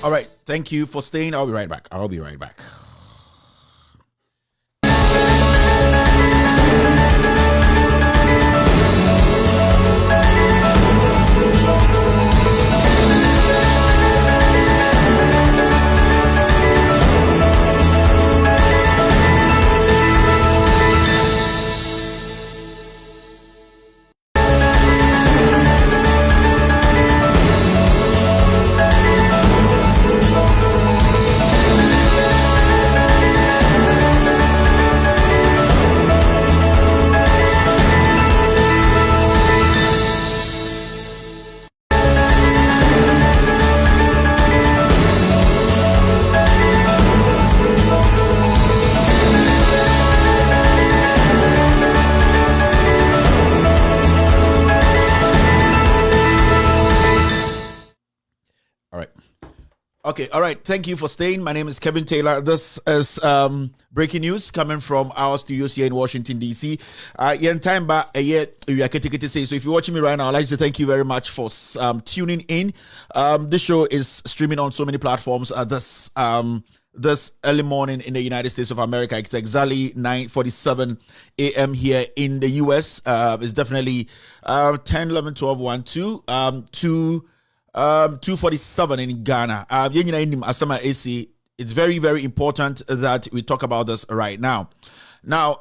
All right. Thank you for staying. I'll be right back. Okay, all right. Thank you for staying. My name is Kevin Taylor. This is breaking news coming from our studios here in Washington, D.C. Time back a year, so if you're watching me right now, I'd like to thank you very much for tuning in. This show is streaming on so many platforms. This early morning in the United States of America, it's exactly 9:47 a.m. here in the U.S. It's definitely 10, 11, 12, 1, 2, 2:47 in Ghana. It's very, very important that we talk about this right now. Now,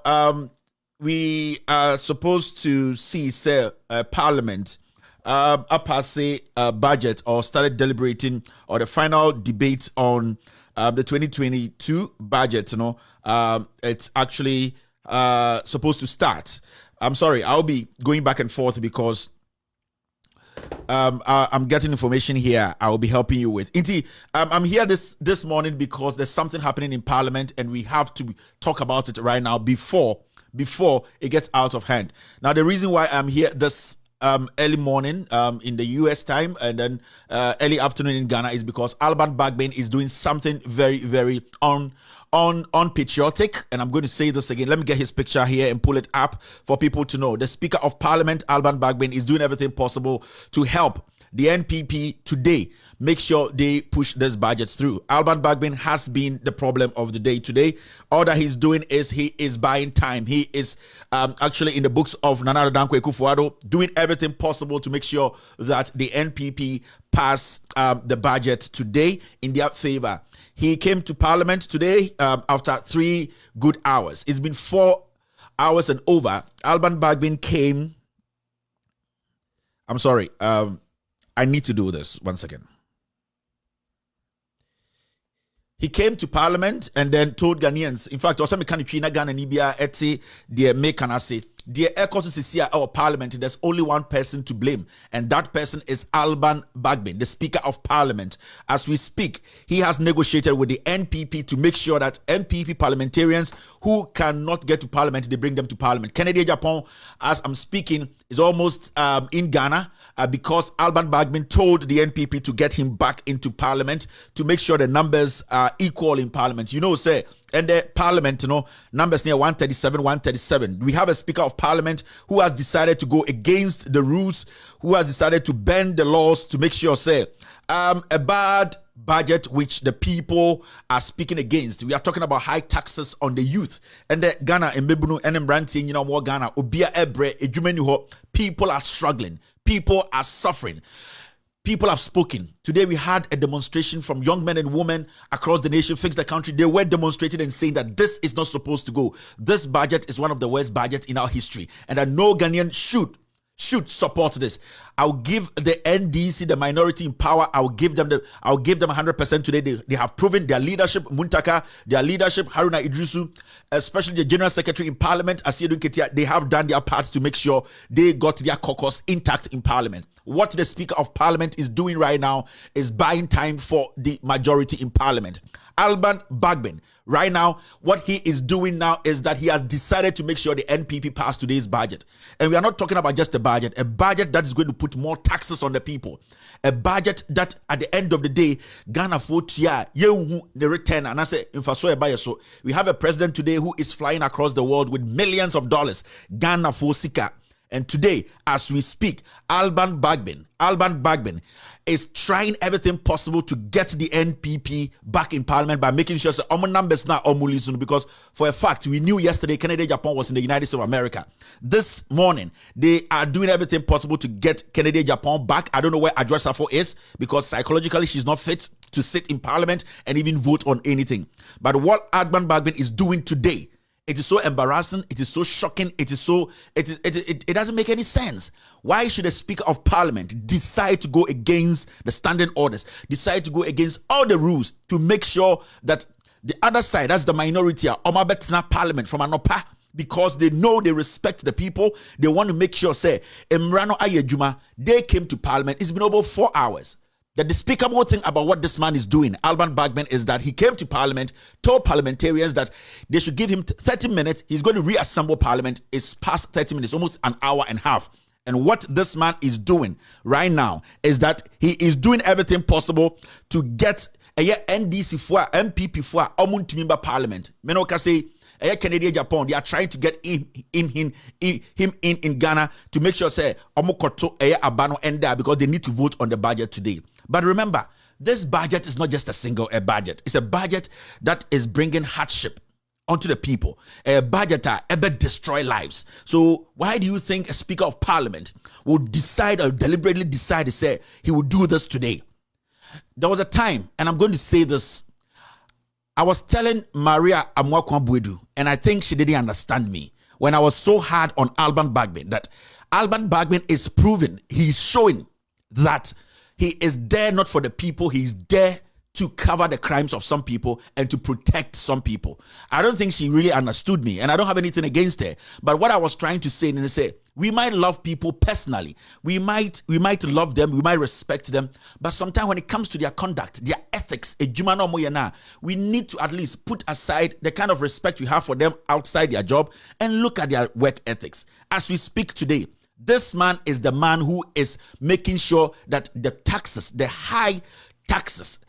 we are supposed to see, Parliament pass a budget or started deliberating or the final debate on the 2022 budget, it's actually supposed to start. I'm sorry, I'll be going back and forth because I'm getting information here I will be helping you with. Inti, I'm here this morning because there's something happening in Parliament and we have to talk about it right now before it gets out of hand. Now, the reason why I'm here this early morning in the US time and then early afternoon in Ghana is because Alban Bagbin is doing something very, very unpatriotic, and I'm going to say this again. Let me get his picture here and pull it up for people to know. The Speaker of Parliament, Alban Bagbin, is doing everything possible to help the NPP today make sure they push this budget through. Alban Bagbin has been the problem of the day today. All that he's doing is he is buying time. He is actually in the books of Nana Addo Dankwa Akufo-Addo doing everything possible to make sure that the NPP pass the budget today in their favor. He came to Parliament today after 3 good hours. It's been 4 hours and over. Alban Bagbin came. I'm sorry. I need to do this. 1 second. He came to Parliament and then told Ghanaians, in fact, also Ghana Nibia eti the mekanase. The Ekotosisia our Parliament, there's only one person to blame, and that person is Alban Bagbin, the Speaker of Parliament. As we speak, he has negotiated with the NPP to make sure that NPP parliamentarians who cannot get to Parliament, they bring them to Parliament. Kennedy Japan, as I'm speaking, is almost in Ghana because Alban Bagbin told the NPP to get him back into Parliament to make sure the numbers are equal in Parliament. Say, and the Parliament, numbers near 137, 137. We have a Speaker of Parliament who has decided to go against the rules, who has decided to bend the laws to make sure, a bad budget which the people are speaking against. We are talking about high taxes on the youth. And the Ghana and Mbebunu and Mbranti, more Ghana, Obia Ebre, Ejumeni, people are struggling. People are suffering. People have spoken. Today we had a demonstration from young men and women across the nation, Fix the Country. They were demonstrating and saying that this is not supposed to go. This budget is one of the worst budgets in our history, and that no Ghanaian should support this. I'll give the NDC, the minority in power, I'll give them 100% today. They have proven their leadership, Muntaka, their leadership, Haruna Idrisu, especially the General Secretary in Parliament, Asiedu Nketia, they have done their part to make sure they got their caucus intact in Parliament. What the Speaker of Parliament is doing right now is buying time for the majority in Parliament. Alban Bagbin, right now, what he is doing now is that he has decided to make sure the NPP pass today's budget. And we are not talking about just a budget that is going to put more taxes on the people. A budget that at the end of the day, Ghana the return. And I say, so we have a president today who is flying across the world with millions of dollars. Ghana for Sika. And today, as we speak, Alban Bagbin is trying everything possible to get the NPP back in Parliament by making sure that our numbers now are listen, because for a fact, we knew yesterday Kennedy Japan was in the United States of America. This morning, they are doing everything possible to get Kennedy Japan back. I don't know where Adjoa Safo is because psychologically she's not fit to sit in Parliament and even vote on anything. But what Alban Bagbin is doing today, it is so embarrassing. It is so shocking. It doesn't make any sense. Why should a Speaker of Parliament decide to go against the standing orders, decide to go against all the rules to make sure that the other side, that's the minority, are Omabetsna Parliament from Anopa, because they know they respect the people. They want to make sure, Emrano Ayejuma, they came to Parliament. It's been over 4 hours. The despicable thing about what this man is doing, Alban Bagbin, is that he came to Parliament, told parliamentarians that they should give him 30 minutes. He's going to reassemble Parliament. It's past 30 minutes, almost an hour and a half. And what this man is doing right now is that he is doing everything possible to get a NDC for MPP for Omuntimimba Parliament. Menoka say, Canadian Japan, they are trying to get him in Ghana to make sure Omokoto Abano Enda because they need to vote on the budget today. But remember, this budget is not just a budget. It's a budget that is bringing hardship onto the people. A budget that ever destroy lives. So why do you think a Speaker of Parliament will decide or deliberately decide to say he will do this today? There was a time, and I'm going to say this, I was telling Maria Amwakwa-Bwedu, and I think she didn't understand me when I was so hard on Alban Bagbin, that Alban Bagbin is proving, he's showing that he is there not for the people, he's there to cover the crimes of some people and to protect some people. I don't think she really understood me, and I don't have anything against her. But what I was trying to say, and say, we might love people personally. We might love them. We might respect them. But sometimes when it comes to their conduct, their ethics, we need to at least put aside the kind of respect we have for them outside their job and look at their work ethics. As we speak today, this man is the man who is making sure that the taxes, the high taxes,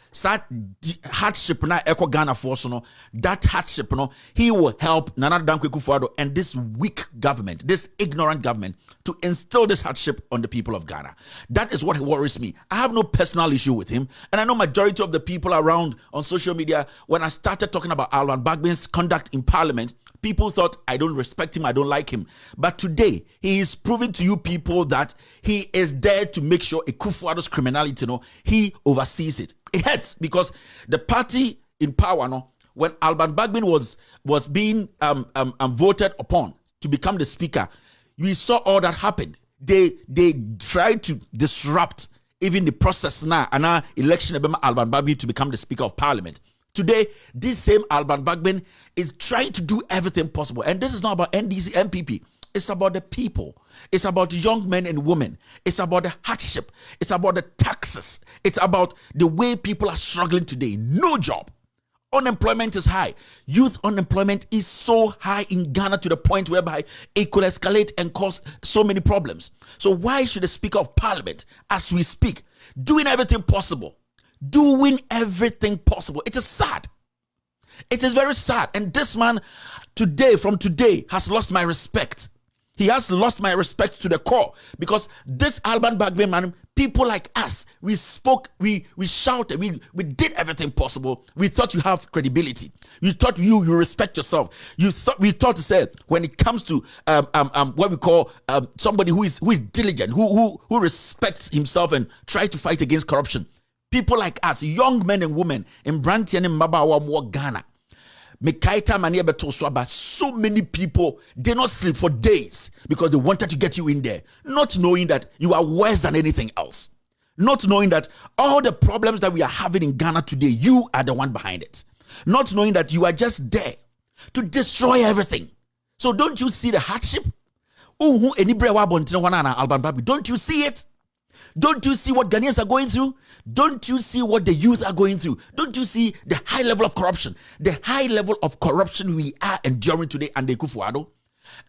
hardship na Eco Ghana force no, that hardship no, he will help Nana Dankwe Kufuor and this weak government, this ignorant government, to instill this hardship on the people of Ghana. That is what worries me. I have no personal issue with him, and I know majority of the people around on social media, when I started talking about Alban Bagbin's conduct in Parliament, people thought I don't respect him, I don't like him. But today, he is proving to you people that he is there to make sure Kufuor's criminality, he oversees it. It hurts because the party in power, when Alban Bagbin was being voted upon to become the speaker, we saw all that happen. They tried to disrupt even the process now, and our election of Alban Bagbin to become the Speaker of Parliament. Today, this same Alban Bagbin is trying to do everything possible. And this is not about NDC, NPP. It's about the people. It's about young men and women. It's about the hardship. It's about the taxes. It's about the way people are struggling today. No job. Unemployment is high. Youth unemployment is so high in Ghana to the point whereby it could escalate and cause so many problems. So why should the Speaker of Parliament, as we speak, doing everything possible? Doing everything possible. It is sad. It is very sad. And this man from today, has lost my respect. He has lost my respect to the core, because this Alban Bagbin man, people like us, we spoke, we shouted, we did everything possible. We thought you have credibility. You thought you respect yourself. We thought to say, when it comes to what we call somebody who is diligent, who respects himself and try to fight against corruption. People like us, young men and women in Brantian and Mabawa, Ghana. But so many people did not sleep for days because they wanted to get you in there, not knowing that you are worse than anything else, not knowing that all the problems that we are having in Ghana today, you are the one behind it, not knowing that you are just there to destroy everything. So don't you see the hardship? Don't you see it? Don't you see what Ghanaians are going through? Don't you see what the youth are going through? Don't you see the high level of corruption? The high level of corruption we are enduring today under Kufuor.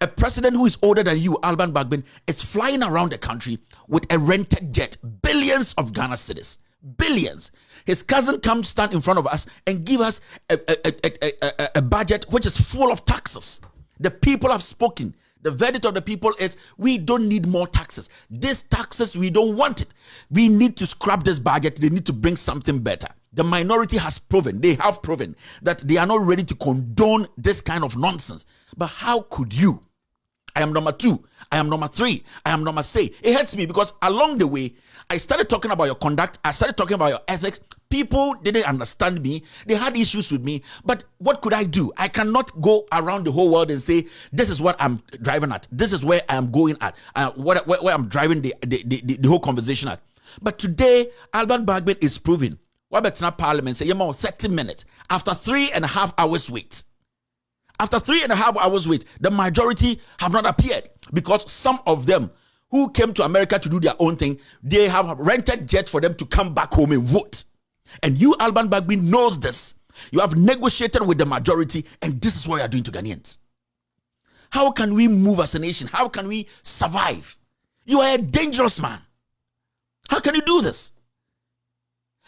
A president who is older than you, Alban Bagbin, is flying around the country with a rented jet. Billions of Ghana cedis. Billions. His cousin comes stand in front of us and give us a budget which is full of taxes. The people have spoken. The verdict of the people is, we don't need more taxes. These taxes, we don't want it. We need to scrap this budget. They need to bring something better. The minority they have proven that they are not ready to condone this kind of nonsense. But how could you? I am number 2. I am number 3. I am number 6. It hurts me because along the way, I started talking about your conduct. I started talking about your ethics. People didn't understand me. They had issues with me. But what could I do? I cannot go around the whole world and say, this is what I'm driving at. This is where I am going at. Where I'm driving the whole conversation at. But today, Alban Bagbin is proving. What about Parliament? Say, 30 minutes. After 3.5 hours wait. After 3.5 hours wait, the majority have not appeared because some of them who came to America to do their own thing, they have rented jets for them to come back home and vote. And you, Alban Bagbin, knows this. You have negotiated with the majority, and this is what you are doing to Ghanaians. How can we move as a nation? How can we survive? You are a dangerous man. How can you do this?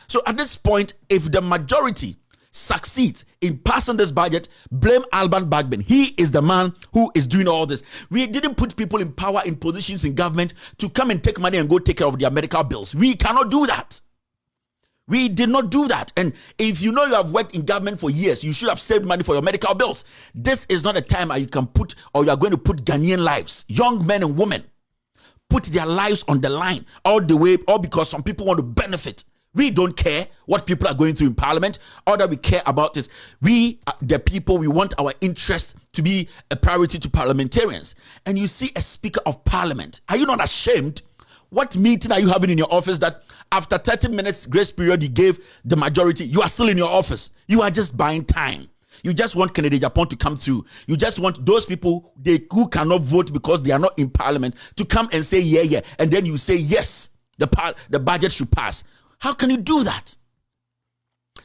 So at this point, if the majority succeeds in passing this budget, blame Alban Bagbin. He is the man who is doing all this. We didn't put people in power, in positions in government to come and take money and go take care of their medical bills. We cannot do that. We did not do that. And if you know you have worked in government for years, you should have saved money for your medical bills. This is not a time you can put, or you are going to put Ghanaian lives, young men and women, put their lives on the line all the way, all because some people want to benefit. We don't care what people are going through in Parliament. All that we care about is we, the people, we want our interest to be a priority to parliamentarians. And you see a Speaker of Parliament. Are you not ashamed? What meeting are you having in your office that after 30 minutes grace period you gave the majority, you are still in your office? You are just buying time. You just want Kennedy Japan to come through. You just want those people who cannot vote because they are not in parliament to come and say yeah. And then you say yes, the budget should pass. How can you do that?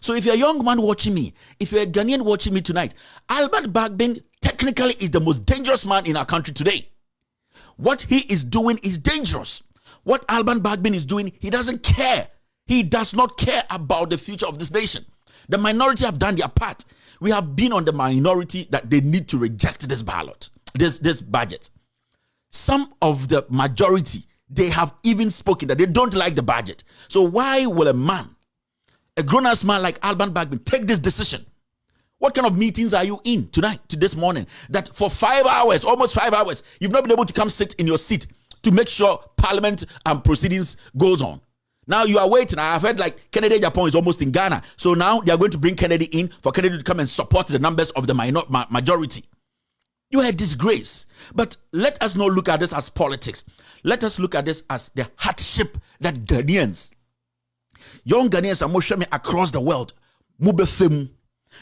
So if you're a young man watching me, if you're a Ghanaian watching me tonight, Alban Bagbin technically is the most dangerous man in our country today. What he is doing is dangerous. What Alban Bagbin is doing, he doesn't care. He does not care about the future of this nation. The minority have done their part. We have been on the minority that they need to reject this ballot, this budget. Some of the majority, they have even spoken that they don't like the budget. So why will a grown-ass man like Alban Bagbin take this decision? What kind of meetings are you in tonight, to this morning, that for 5 hours, almost 5 hours, you've not been able to come sit in your seat to make sure parliament proceedings goes on? Now you are waiting. I have heard like Kennedy Japan is almost in Ghana. So now they are going to bring Kennedy in for Kennedy to come and support the numbers of the majority. You are a disgrace. But let us not look at this as politics. Let us look at this as the hardship that Ghanaians, young Ghanaians are motioning across the world,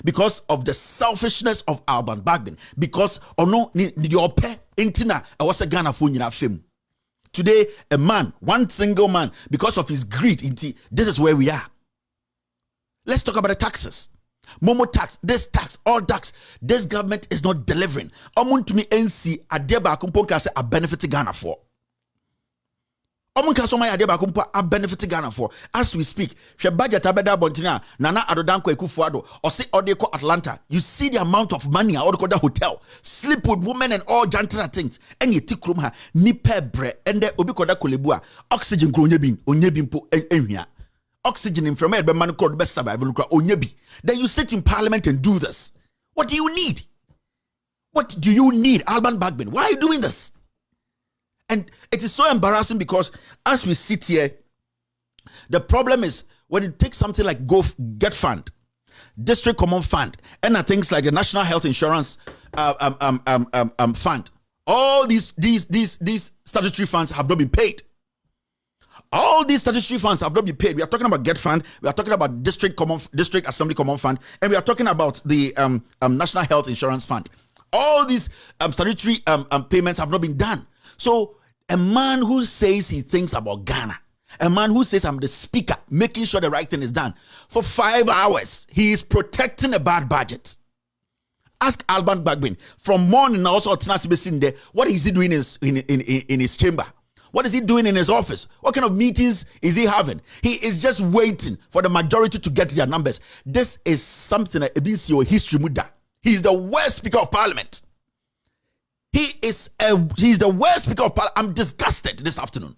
because of the selfishness of Alban Bagbin. Because Ghana film. Today, a man, one single man, because of his greed, this is where we are. Let's talk about the taxes. Momo tax, this tax, all tax. This government is not delivering. To me, NC, Adeba Kumponka say a benefit Ghana for. Benefit Ghana for. As we speak, budget abeda bontina, Nana Adodanko Ekufuado, or say Odeko Atlanta. You see the amount of money at Odekoda Hotel, sleep with women and all gentler things. And you take room ha, nipe bre, and the Obikoda Kulebua, oxygen gronyebin, onyebimpo, enhia. Oxygen in from every man called best survival, onyebi. Then you sit in parliament and do this. What do you need? What do you need, Alban Bagbin? Why are you doing this? And it is so embarrassing because as we sit here, the problem is when you take something like Get Fund, District Common Fund, and things like the National Health Insurance Fund, all these statutory funds have not been paid. All these statutory funds have not been paid. We are talking about Get Fund, we are talking about District Assembly Common Fund, and we are talking about the National Health Insurance Fund. All these statutory payments have not been done. So a man who says he thinks about Ghana, a man who says I'm the speaker, making sure the right thing is done, for 5 hours, he is protecting a bad budget. Ask Alban Bagbin from morning also there, what is he doing in his chamber? What is he doing in his office? What kind of meetings is he having? He is just waiting for the majority to get their numbers. This is something that history muda. He is the worst speaker of parliament. He's the worst speaker of parliament. I'm disgusted this afternoon.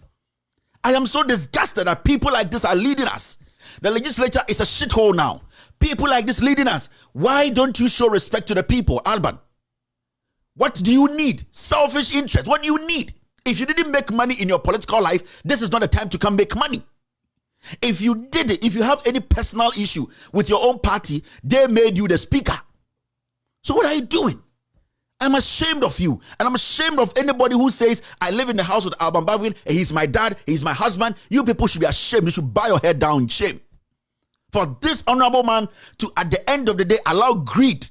I am so disgusted that people like this are leading us. The legislature is a shithole now. People like this leading us. Why don't you show respect to the people, Alban? What do you need? Selfish interest. What do you need? If you didn't make money in your political life, this is not the time to come make money. If you did it, if you have any personal issue with your own party, they made you the speaker. So what are you doing? I'm ashamed of you. And I'm ashamed of anybody who says, I live in the house with Alban Bagbin, and he's my dad, he's my husband. You people should be ashamed. You should bow your head down in shame. For this honorable man to, at the end of the day, allow greed.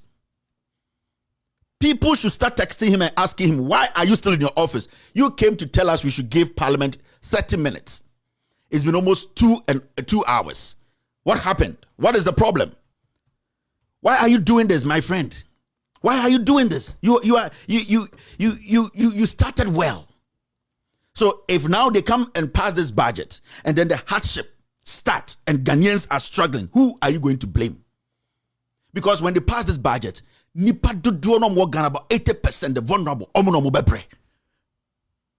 People should start texting him and asking him, why are you still in your office? You came to tell us we should give Parliament 30 minutes. It's been almost 2 hours. What happened? What is the problem? Why are you doing this, my friend? Why are you doing this? You started well. So if now they come and pass this budget and then the hardship starts and Ghanaians are struggling, who are you going to blame? Because when they pass this budget, nipa do no more Ghana, about 80% the vulnerable.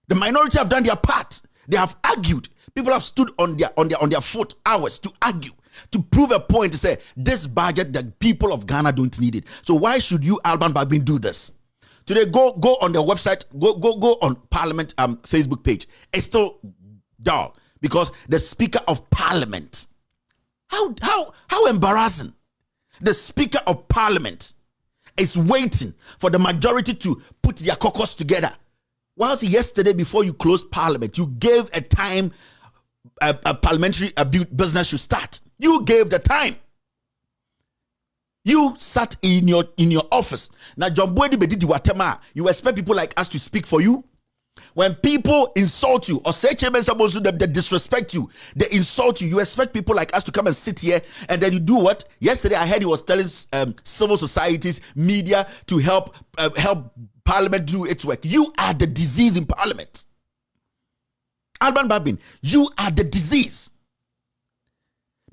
The minority have done their part. They have argued. People have stood on their foot hours to argue, to prove a point, to say this budget, the people of Ghana don't need it. So why should you, Alban Bagbin, do this? Today, go on their website, go on Parliament Facebook page. It's still dull because the Speaker of Parliament. How embarrassing! The Speaker of Parliament is waiting for the majority to put their caucus together Whilst yesterday, before you closed Parliament, you gave a time a parliamentary business should start. You gave the time. You sat in your office. Now, John Boyd Bedidi Watema, you expect people like us to speak for you? When people insult you or say they disrespect you, they insult you, you expect people like us to come and sit here and then you do what? Yesterday I heard he was telling civil societies, media to help Parliament do its work. You are the disease in Parliament. Alban Bagbin, you are the disease.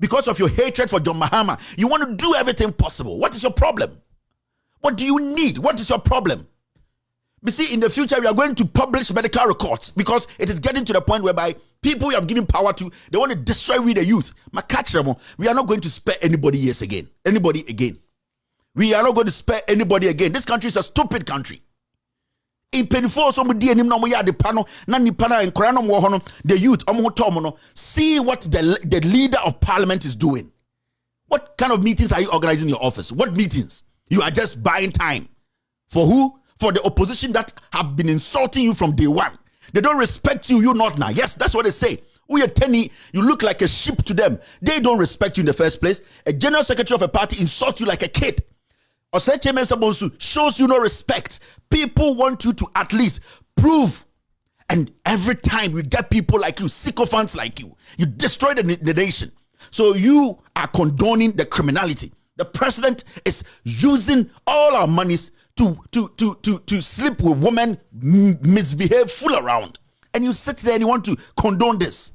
Because of your hatred for John Mahama, you want to do everything possible. What is your problem? What do you need? What is your problem? You see, in the future, we are going to publish medical records because it is getting to the point whereby people you have given power to, they want to destroy with the youth. We are not going to spare anybody else again. Anybody again. We are not going to spare anybody again. This country is a stupid country. In penifo so mudi enim na mo ya de pano na nipa na enkora no mo ho no the youth omo to no see what the leader of parliament is doing. What kind of meetings are you organizing in your office? What meetings? You are just buying time. For who? For the opposition that have been insulting you from day one. They don't respect you, you not now. Yes, that's what they say. We are Tenny, you look like a sheep to them. They don't respect you in the first place. A general secretary of a party insults you like a kid. Shows you no respect. People want you to at least prove. And every time we get people like you, sycophants like you destroy the nation. So you are condoning the criminality. The president is using all our monies to sleep with women, misbehave, fool around. And you sit there and you want to condone this.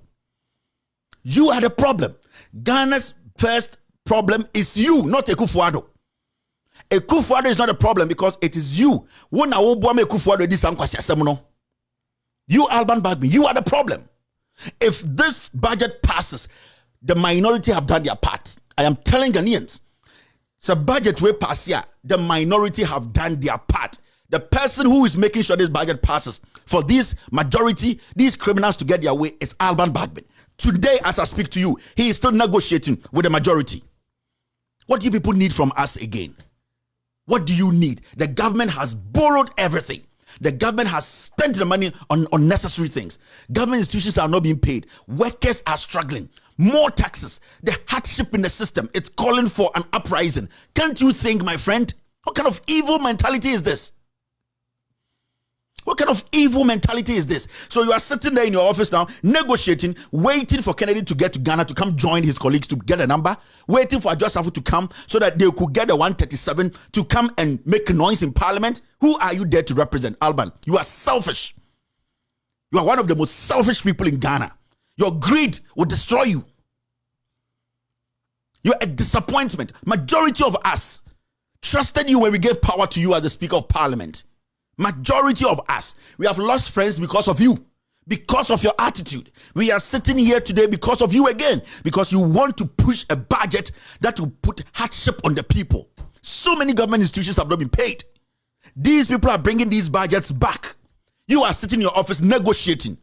You are the problem. Ghana's first problem is you, not Akufo-Addo. Akufo-Addo is not a problem because it is you. You, Alban Bagbin, you are the problem. If this budget passes, the minority have done their part. I am telling Ghanaians, it's a budget way pass here. The minority have done their part. The person who is making sure this budget passes for this majority, these criminals to get their way is Alban Bagbin. Today, as I speak to you, he is still negotiating with the majority. What do you people need from us again? What do you need? The government has borrowed everything. The government has spent the money on unnecessary things. Government institutions are not being paid. Workers are struggling. More taxes. The hardship in the system. It's calling for an uprising. Can't you think, my friend? What kind of evil mentality is this? What kind of evil mentality is this? So you are sitting there in your office now, negotiating, waiting for Kennedy to get to Ghana to come join his colleagues to get a number, waiting for Adjustable to come so that they could get the 137 to come and make noise in parliament. Who are you there to represent, Alban? You are selfish. You are one of the most selfish people in Ghana. Your greed will destroy you. You're a disappointment. Majority of us trusted you when we gave power to you as the Speaker of Parliament. Majority of us, we have lost friends because of you, because of your attitude. We are sitting here today because of you again, because you want to push a budget that will put hardship on the people. So many government institutions have not been paid. These people are bringing these budgets back. You are sitting in your office negotiating.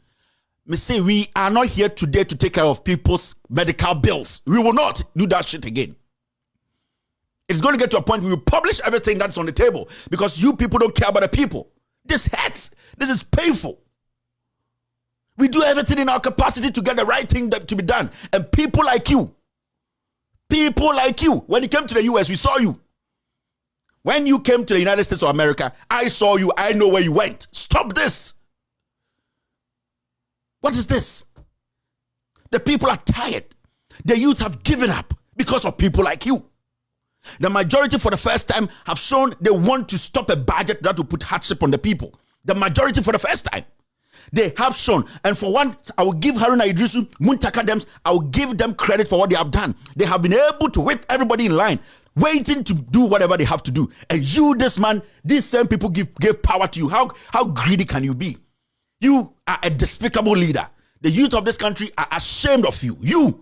Me say we are not here today to take care of people's medical bills. We will not do that shit again. It's going to get to a point where you publish everything that's on the table because you people don't care about the people. This hurts. This is painful. We do everything in our capacity to get the right thing to be done. And people like you, when you came to the US, we saw you. When you came to the United States of America, I saw you. I know where you went. Stop this. What is this? The people are tired. The youth have given up because of people like you. The majority for the first time have shown they want to stop a budget that will put hardship on the people. The majority for the first time. They have shown. And for one, I will give Haruna Idrisu, Muntaka Dems, I will give them credit for what they have done. They have been able to whip everybody in line, waiting to do whatever they have to do. And you, this man, these same people gave power to you. How greedy can you be? You are a despicable leader. The youth of this country are ashamed of you. You.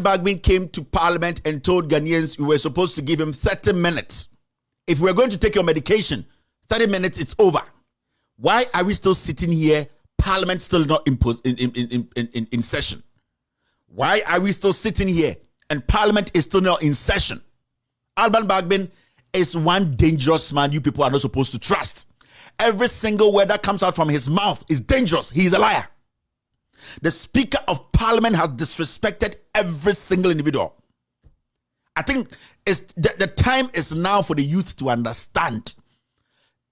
Alban Bagbin came to Parliament and told Ghanaians we were supposed to give him 30 minutes. If we're going to take your medication, 30 minutes, it's over. Why are we still sitting here? Parliament still not in session. Why are we still sitting here and Parliament is still not in session? Alban Bagbin is one dangerous man you people are not supposed to trust. Every single word that comes out from his mouth is dangerous. He is a liar. The Speaker of Parliament has disrespected every single individual. I think the time is now for the youth to understand.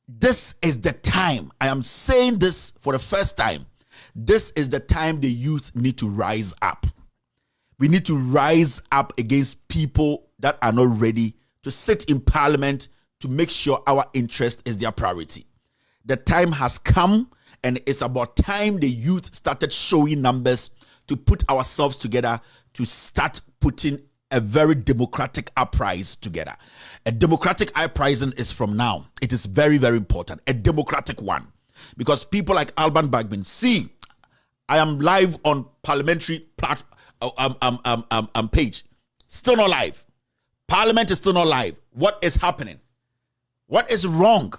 This is the time. I am saying this for the first time. This is the time the youth need to rise up. We need to rise up against people that are not ready to sit in Parliament to make sure our interest is their priority. The time has come, and it's about time the youth started showing numbers to put ourselves together to start putting a very democratic uprising together. A democratic uprising is from now. It is very, very important. A democratic one. Because people like Alban Bagbin, see, I am live on parliamentary page. Still not live. Parliament is still not live. What is happening? What is wrong?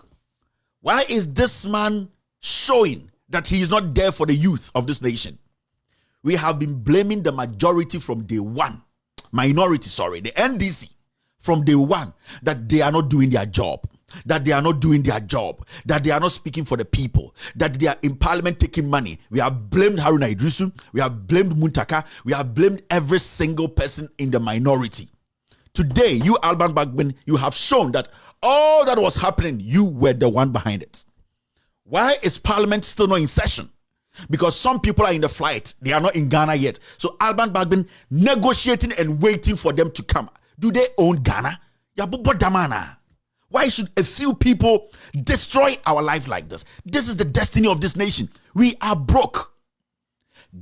Why is this man showing that he is not there for the youth of this nation? We have been blaming the majority from day one. Minority, sorry, the NDC from day one, that they are not doing their job, that they are not speaking for the people, that they are in Parliament taking money. We have blamed Haruna Idrisu, we have blamed Muntaka, we have blamed every single person in the minority. Today, you, Alban Bagbin, you have shown that all that was happening, you were the one behind it. Why is Parliament still not in session? Because some people are in the flight. They are not in Ghana yet. So Alban Bagbin negotiating and waiting for them to come. Do they own Ghana? Why should a few people destroy our life like this? This is the destiny of this nation. We are broke.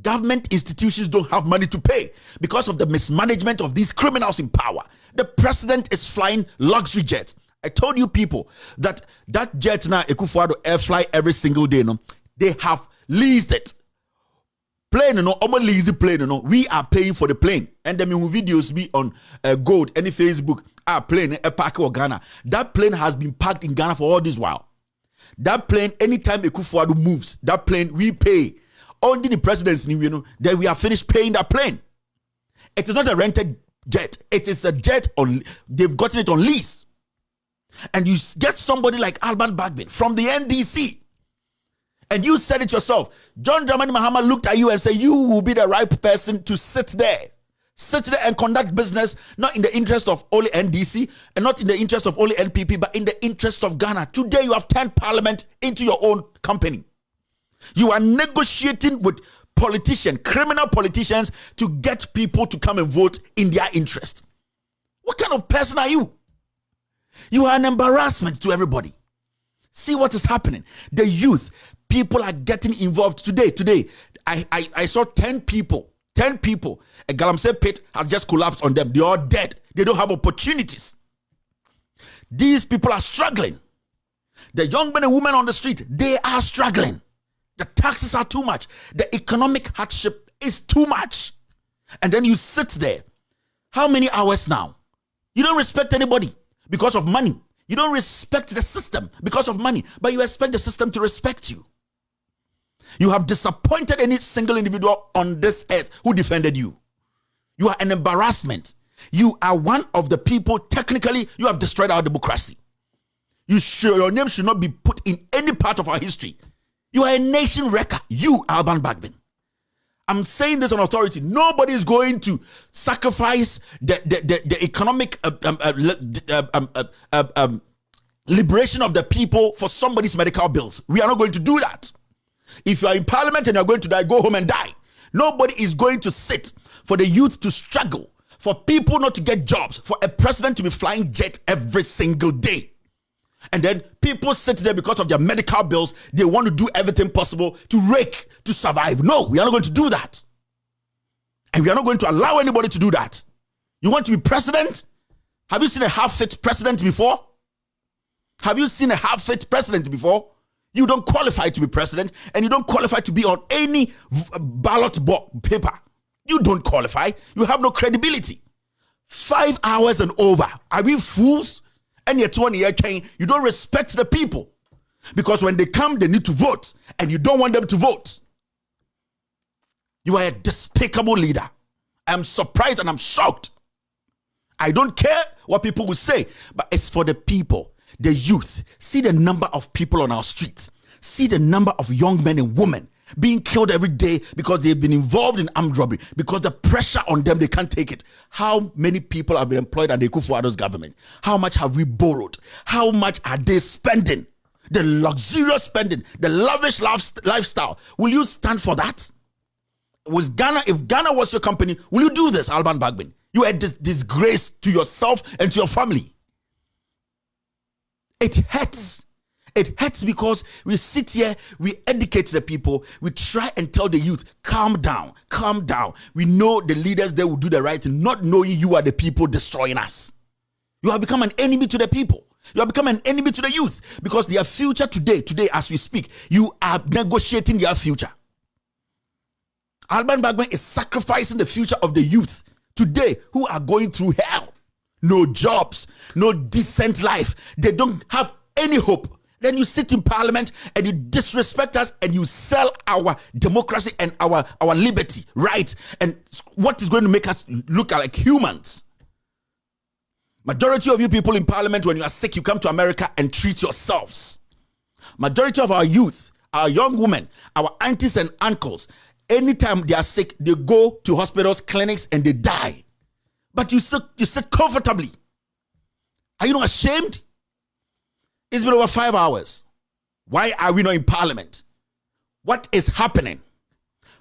Government institutions don't have money to pay because of the mismanagement of these criminals in power. The president is flying luxury jets. I told you people that jet now, Ekufuado air fly every single day. No, they have leased it. Plane, no, almost lease the plane, no. We are paying for the plane, and then videos be on Gold, any Facebook. Plane, a park or Ghana. That plane has been parked in Ghana for all this while. That plane, anytime Ekufuado moves, that plane we pay. Only the president's new, then we have finished paying that plane. It is not a rented jet. It is a jet on. They've gotten it on lease. And you get somebody like Alban Bagbin from the NDC. And you said it yourself. John Dramani Mahama looked at you and said, you will be the right person to sit there. Sit there and conduct business, not in the interest of only NDC and not in the interest of only NPP, but in the interest of Ghana. Today you have turned Parliament into your own company. You are negotiating with politicians, criminal politicians, to get people to come and vote in their interest. What kind of person are you? You are an embarrassment to everybody. See what is happening. The youth, people are getting involved today. I saw 10 people. A Galamsey pit has just collapsed on them. They are dead. They don't have opportunities. These people are struggling. The young men and women on the street, they are struggling. The taxes are too much. The economic hardship is too much. And then you sit there. How many hours now? You don't respect anybody because of money. You don't respect the system because of money, but you expect the system to respect you. You have disappointed any single individual on this earth who defended you. You are an embarrassment. You are one of the people, technically, you have destroyed our democracy. Your name should not be put in any part of our history. You are a nation wrecker. You, Alban Bagbin. I'm saying this on authority. Nobody is going to sacrifice the economic liberation of the people for somebody's medical bills. We are not going to do that. If you are in Parliament and you are going to die, go home and die. Nobody is going to sit for the youth to struggle, for people not to get jobs, for a president to be flying jet every single day. And then people sit there because of their medical bills. They want to do everything possible to rake, to survive. No, we are not going to do that. And we are not going to allow anybody to do that. You want to be president? Have you seen a half-fit president before? Have you seen a half-fit president before? You don't qualify to be president, and you don't qualify to be on any ballot paper. You don't qualify. You have no credibility. 5 hours and over. Are we fools? And yet, you don't respect the people. Because when they come, they need to vote. And you don't want them to vote. You are a despicable leader. I'm surprised and I'm shocked. I don't care what people will say, but it's for the people, the youth. See the number of people on our streets. See the number of young men and women being killed every day because they've been involved in armed robbery, because the pressure on them, they can't take it. How many people have been employed under Akufo-Addo's government? How much have we borrowed? How much are they spending? The luxurious spending, the lavish lifestyle. Will you stand for that? If Ghana was your company, will you do this, Alban Bagbin? You are a disgrace to yourself and to your family. It hurts. It hurts because we sit here, we educate the people, we try and tell the youth, calm down, calm down. We know the leaders there will do the right thing, not knowing you are the people destroying us. You have become an enemy to the people. You have become an enemy to the youth because their future today as we speak, you are negotiating their future. Alban Bagbin is sacrificing the future of the youth today who are going through hell. No jobs, no decent life. They don't have any hope. Then you sit in parliament and you disrespect us and you sell our democracy and our liberty, right? And what is going to make us look like humans? Majority of you people in parliament, when you are sick, you come to America and treat yourselves. Majority of our youth, our young women, our aunties and uncles, anytime they are sick, they go to hospitals, clinics, and they die. But you sit comfortably. Are you not ashamed? It's been over 5 hours. Why are we not in parliament? What is happening?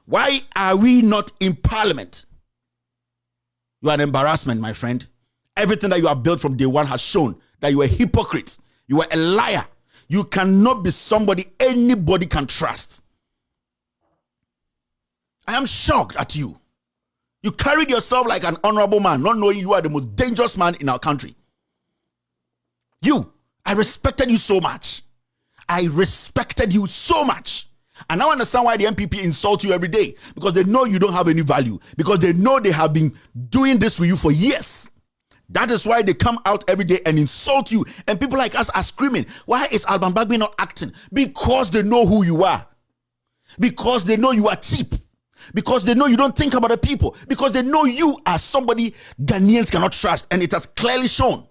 Why are we not in parliament? You are an embarrassment, my friend. Everything that you have built from day one has shown that you are a hypocrite. You are a liar. You cannot be somebody anybody can trust. I am shocked at you. You carried yourself like an honorable man, not knowing you are the most dangerous man in our country. I respected you so much. I respected you so much. And now I understand why the NPP insult you every day. Because they know you don't have any value. Because they know they have been doing this with you for years. That is why they come out every day and insult you. And people like us are screaming, why is Alban Bagbin not acting? Because they know who you are. Because they know you are cheap. Because they know you don't think about the people. Because they know you are somebody Ghanaians cannot trust. And it has clearly shown.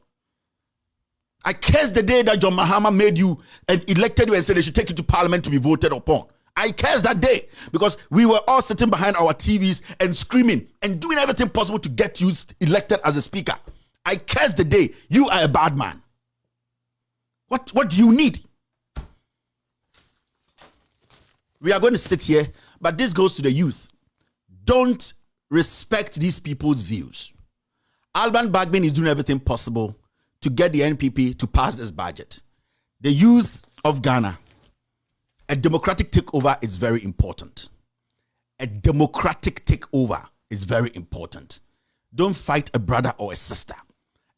I curse the day that John Mahama made you and elected you and said they should take you to parliament to be voted upon. I curse that day because we were all sitting behind our TVs and screaming and doing everything possible to get you elected as a speaker. I curse the day you are a bad man. What do you need? We are going to sit here, but this goes to the youth. Don't respect these people's views. Alban Bagbin is doing everything possible to get the NPP to pass this budget. The youth of Ghana, a democratic takeover is very important. A democratic takeover is very important. Don't fight a brother or a sister.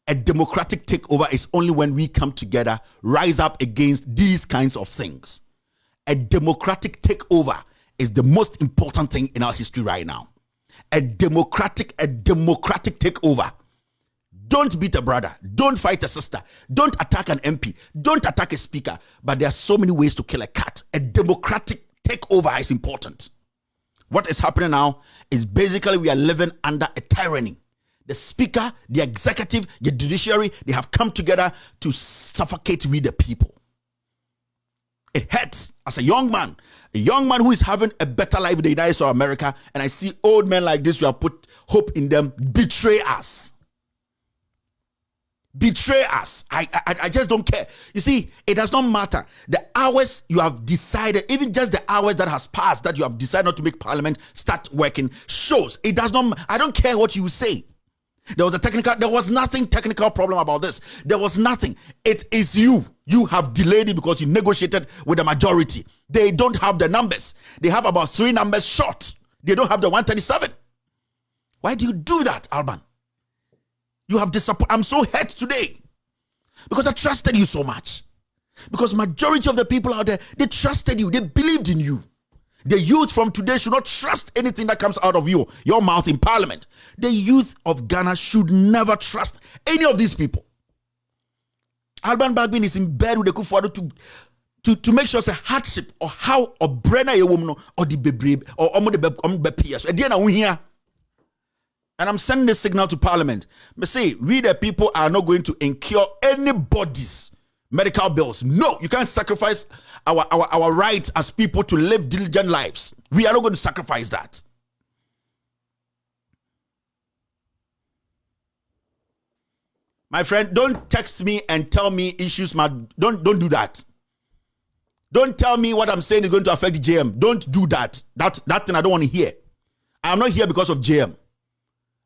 A democratic takeover is only when we come together, rise up against these kinds of things. A democratic takeover is the most important thing in our history right now. A democratic takeover. Don't beat a brother. Don't fight a sister. Don't attack an MP. Don't attack a speaker. But there are so many ways to kill a cat. A democratic takeover is important. What is happening now is basically we are living under a tyranny. The speaker, the executive, the judiciary, they have come together to suffocate we the people. It hurts as a young man who is having a better life in the United States of America, and I see old men like this who have put hope in them betray us. Betray us. I just don't care. You see, it does not matter. The hours you have decided, even just the hours that has passed that you have decided not to make parliament start working, shows it does not. I don't care what you say. There was nothing technical problem about this. There was nothing. It is you. You have delayed it because you negotiated with the majority. They don't have the numbers. They have about 3 numbers short. They don't have the 137. Why do you do that, Alban? You have disappointed. I'm so hurt today because I trusted you so much. Because majority of the people out there, they trusted you. They believed in you. The youth from today should not trust anything that comes out of your mouth in parliament. The youth of Ghana should never trust any of these people. Alban Bagbin is in bed with the Kufuado to make sure it's a hardship or how or brenna a woman or the baby or the PS. And I'm sending this signal to Parliament. I say, we the people are not going to incur anybody's medical bills. No, you can't sacrifice our rights as people to live diligent lives. We are not going to sacrifice that. My friend, don't text me and tell me issues. Don't do that. Don't tell me what I'm saying is going to affect JM. Don't do that. That thing I don't want to hear. I'm not here because of JM.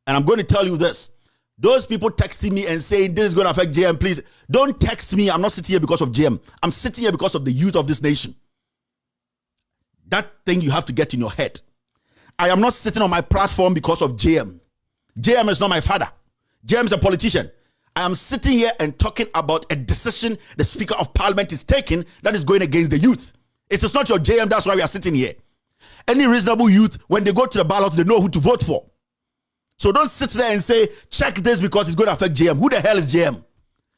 And I'm going to tell you this. Those people texting me and saying this is going to affect JM, please don't text me. I'm not sitting here because of JM. I'm sitting here because of the youth of this nation. That thing you have to get in your head. I am not sitting on my platform because of JM. JM is not my father. JM is a politician. I am sitting here and talking about a decision the Speaker of Parliament is taking that is going against the youth. It is not your JM, that's why we are sitting here. Any reasonable youth, when they go to the ballot, they know who to vote for. So don't sit there and say, check this because it's going to affect JM. Who the hell is JM?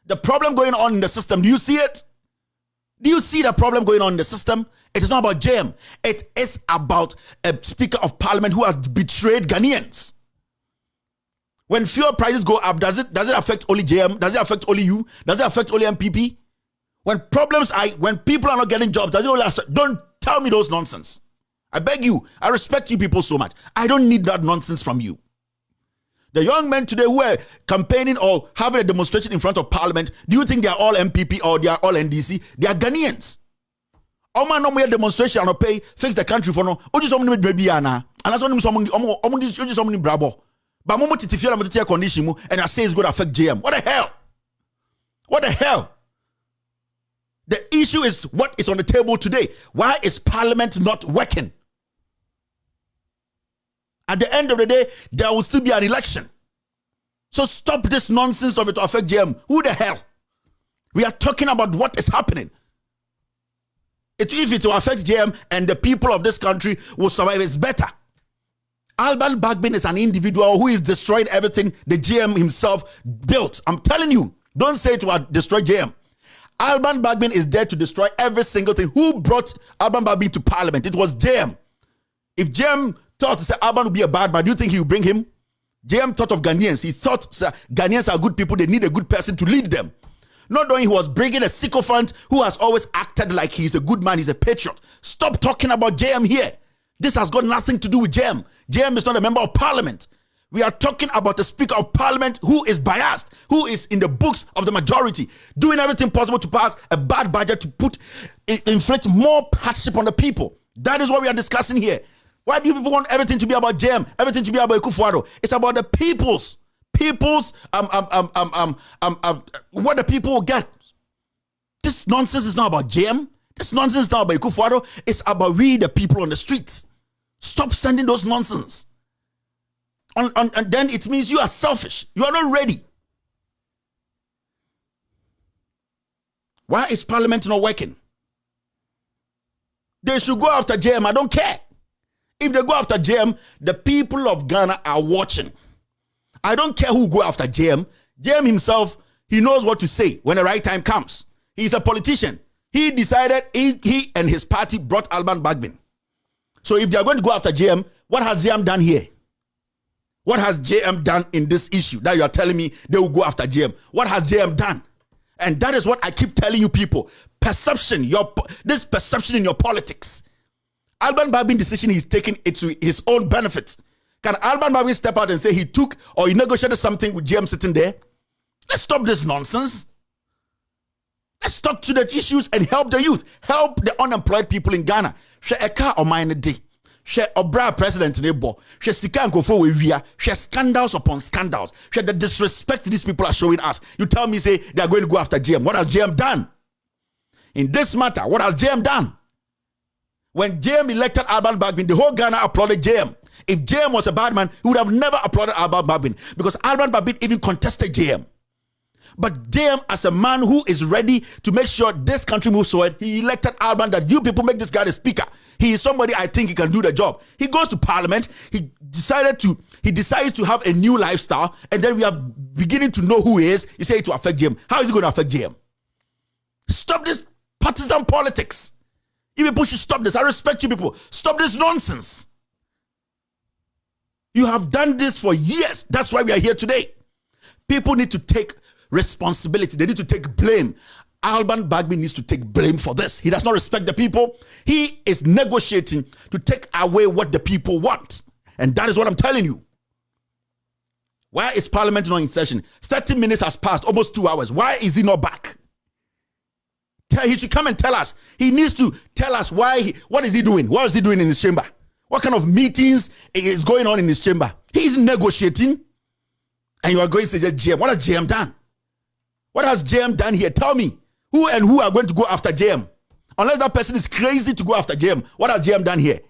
The problem going on in the system, do you see it? Do you see the problem going on in the system? It is not about JM. It is about a Speaker of Parliament who has betrayed Ghanaians. When fuel prices go up, does it affect only JM? Does it affect only you? Does it affect only NPP? When people are not getting jobs, does it only affect? Don't tell me those nonsense. I beg you. I respect you people so much. I don't need that nonsense from you. The young men today who are campaigning or having a demonstration in front of Parliament, do you think they are all NPP or they are all NDC? They are Ghanaians. All man no more demonstration or pay fix the country for no. Oji someone baby ana. And that's one someone oji someone brabo. But momo titifia na motia condition mu and I say it's going to affect JM. What the hell? What the hell? The issue is what is on the table today. Why is Parliament not working? At the end of the day, there will still be an election. So stop this nonsense of it to affect JM. Who the hell? We are talking about what is happening. If it will affect JM and the people of this country will survive, it's better. Alban Bagbin is an individual who is destroying everything the JM himself built. I'm telling you, don't say it will destroy JM. Alban Bagbin is there to destroy every single thing. Who brought Alban Bagbin to Parliament? It was JM. If JM thought Alban would be a bad man, do you think he would bring him? JM thought of Ghanaians. He thought Ghanaians are good people. They need a good person to lead them. Not knowing he was bringing a sycophant who has always acted like he's a good man, he's a patriot. Stop talking about JM here. This has got nothing to do with JM. JM is not a member of Parliament. We are talking about the Speaker of Parliament who is biased, who is in the books of the majority, doing everything possible to pass a bad budget to inflict more hardship on the people. That is what we are discussing here. Why do you people want everything to be about JM, everything to be about Kufuado? It's about the people's what the people will get. This nonsense is not about JM. This nonsense is not about Kufuado. It's about we, the people on the streets. Stop sending those nonsense. And then it means you are selfish. You are not ready. Why is Parliament not working? They should go after JM. I don't care. If they go after JM, the people of Ghana are watching. I don't care who go after JM. JM himself, he knows what to say when the right time comes. He's a politician. He decided he and his party brought Alban Bagbin. So if they are going to go after JM, what has JM done here? What has JM done in this issue that you are telling me they will go after JM? What has JM done? And that is what I keep telling you people. Perception, this perception in your politics. Alban Bagbin decision he's taking it to his own benefit. Can Alban Bagbin step out and say he took or he negotiated something with JM sitting there? Let's stop this nonsense. Let's talk to the issues and help the youth. Help the unemployed people in Ghana. She eka or mine day. She obra president nebo. She sika nkofo we via. She scandals upon scandals. She the disrespect these people are showing us. You tell me say they are going to go after JM. What has JM done? In this matter, what has JM done? When JM elected Alban Bagbin, the whole Ghana applauded JM. If JM was a bad man, he would have never applauded Alban Bagbin because Alban Bagbin even contested JM. But JM, as a man who is ready to make sure this country moves forward, he elected Alban that you people make this guy the speaker. He is somebody I think he can do the job. He goes to parliament. He decides to have a new lifestyle, and then we are beginning to know who he is. You say it to affect JM. How is it going to affect JM? Stop this partisan politics. You people should stop this. I respect you people. Stop this nonsense. You have done this for years. That's why we are here today. People need to take responsibility. They need to take blame. Alban Bagbin needs to take blame for this. He does not respect the people. He is negotiating to take away what the people want. And that is what I'm telling you. Why is Parliament not in session? 30 minutes has passed, almost 2 hours. Why is he not back? He should come and tell us. He needs to tell us what is he doing? What is he doing in his chamber? What kind of meetings is going on in his chamber? He's negotiating. And you are going to say, JM, what has JM done? What has JM done here? Tell me. Who are going to go after JM? Unless that person is crazy to go after JM. What has JM done here?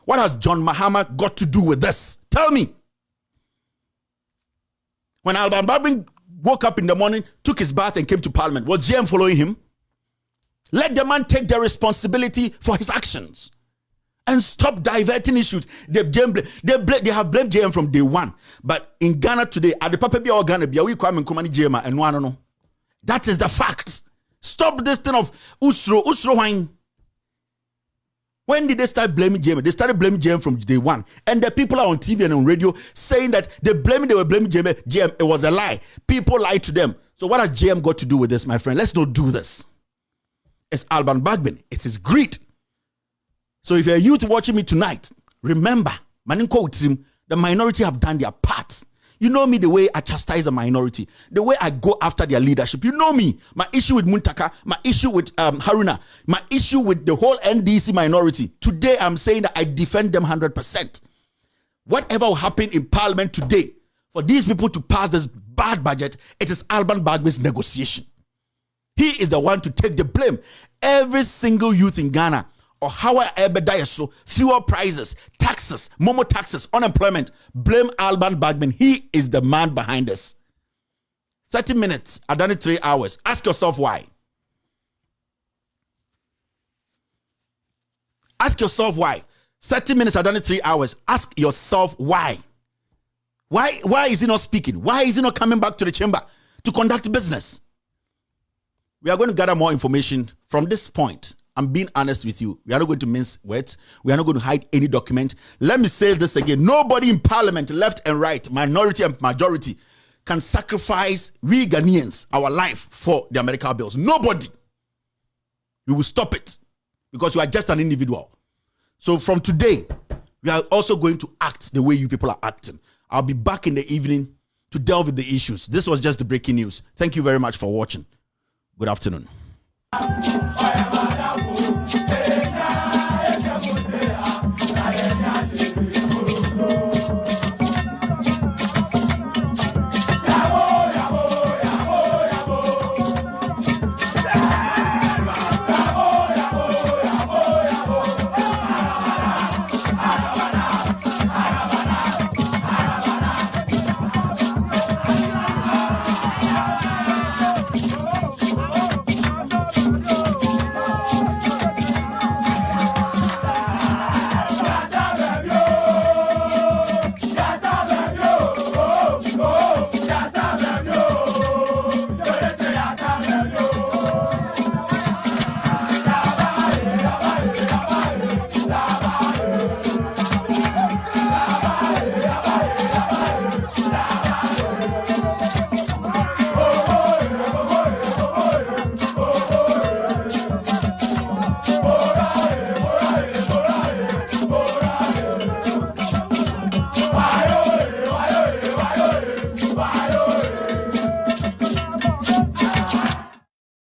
What has John Mahama got to do with this? Tell me. When Alban Bagbin woke up in the morning, took his bath and came to Parliament, was JM following him? Let the man take the responsibility for his actions. And stop diverting issues. They have blamed JM from day one. But in Ghana today, at the Papa or Ghana, we come and JM and no. That is the fact. Stop this thing of Usro wine. When did they start blaming JM? They started blaming JM from day one. And the people are on TV and on radio saying that they were blaming JM. JM, it was a lie. People lied to them. So what has JM got to do with this, my friend? Let's not do this. It's Alban Bagbin. It's his greed. So if you're a youth watching me tonight, remember, the minority have done their part. You know me the way I chastise the minority, the way I go after their leadership. You know me, my issue with Muntaka, my issue with Haruna, my issue with the whole NDC minority. Today, I'm saying that I defend them 100%. Whatever will happen in Parliament today, for these people to pass this bad budget, it is Alban Bagbin's negotiation. He is the one to take the blame. Every single youth in Ghana, or however so fuel prices, taxes, momo taxes, unemployment, blame Alban Bagbin. He is the man behind this. 30 minutes, I've done it 3 hours. Ask yourself why. Ask yourself why. 30 minutes, I've done it 3 hours. Ask yourself why. Why is he not speaking? Why is he not coming back to the chamber to conduct business? We are going to gather more information from this point. I'm being honest with you. We are not going to mince words. We are not going to hide any document. Let me say this again. Nobody in Parliament, left and right, minority and majority, can sacrifice we Ghanaians, our life, for the American bills. Nobody. We will stop it because you are just an individual. So from today, we are also going to act the way you people are acting. I'll be back in the evening to delve with the issues. This was just the breaking news. Thank you very much for watching. Good afternoon.